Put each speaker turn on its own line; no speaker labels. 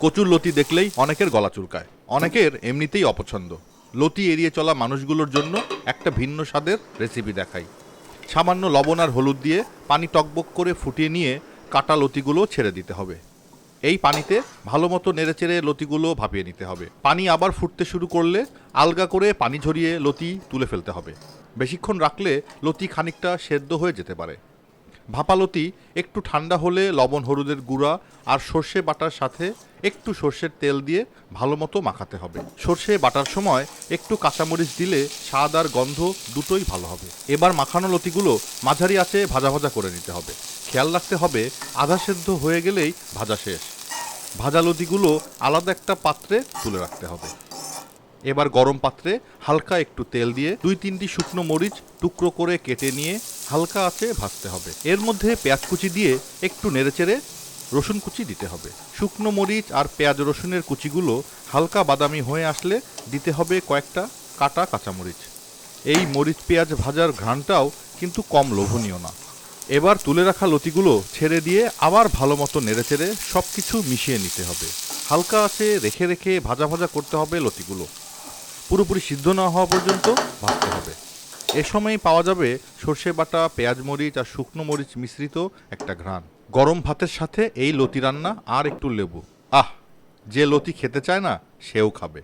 কচুর লতি দেখলেই অনেকের গলা চুলকায়, অনেকের এমনিতেই অপছন্দ। লতি এড়িয়ে চলা মানুষগুলোর জন্য একটা ভিন্ন স্বাদের রেসিপি দেখাই। সামান্য লবণ আর হলুদ দিয়ে পানি টকবক করে ফুটিয়ে নিয়ে কাটা লতিগুলো ছেড়ে দিতে হবে। এই পানিতে ভালো মতো নেড়েচেড়ে লতিগুলো ভাপিয়ে নিতে হবে। পানি আবার ফুটতে শুরু করলে আলগা করে পানি ঝরিয়ে লতি তুলে ফেলতে হবে। বেশিক্ষণ রাখলে লতি খানিকটা সেদ্ধ হয়ে যেতে পারে। ভাপা লতি একটু ঠান্ডা হলে লবণ হলুদের গুঁড়া আর সর্ষে বাটার সাথে একটু সর্ষের তেল দিয়ে ভালো মতো মাখাতে হবে। সর্ষে বাটার সময় একটু কাঁচামরিচ দিলে স্বাদ আর গন্ধ দুটোই ভালো হবে। এবার মাখানো লতিগুলো মাঝারি আঁচে ভাজা ভাজা করে নিতে হবে। খেয়াল রাখতে হবে আধা সেদ্ধ হয়ে গেলেই ভাজা শেষ। ভাজা লতিগুলো আলাদা একটা পাত্রে তুলে রাখতে হবে। এবার গরম পাত্রে হালকা একটু তেল দিয়ে 2-3টি শুকনো মরিচ টুকরো করে কেটে নিয়ে হালকা আঁচে ভাজতে হবে। এর মধ্যে পেঁয়াজ কুচি দিয়ে একটু নেড়েচেড়ে রসুন কুচি দিতে হবে। শুকনো মরিচ আর পেঁয়াজ রসুনের কুচিগুলো হালকা বাদামি হয়ে আসলে দিতে হবে কয়েকটা কাটা কাঁচামরিচ। এই মরিচ পেঁয়াজ ভাজার ঘ্রাণটাও কিন্তু কম লোভনীয় না। এবার তুলে রাখা লতিগুলো ছেড়ে দিয়ে আবার ভালো মতো নেড়েচেড়ে সব কিছু মিশিয়ে নিতে হবে। হালকা আঁচে রেখে রেখে ভাজা ভাজা করতে হবে লতিগুলো। পুরোপুরি সিদ্ধ না হওয়া পর্যন্ত ভাজতে হবে। এ সময়ই পাওয়া যাবে সর্ষে বাটা, পেঁয়াজ মরিচ আর শুকনো মরিচ মিশ্রিত একটা ঘ্রাণ। গরম ভাতের সাথে এই লতি রান্না আর একটু লেবু, আহ! যে লতি খেতে চায় না সেও খাবে।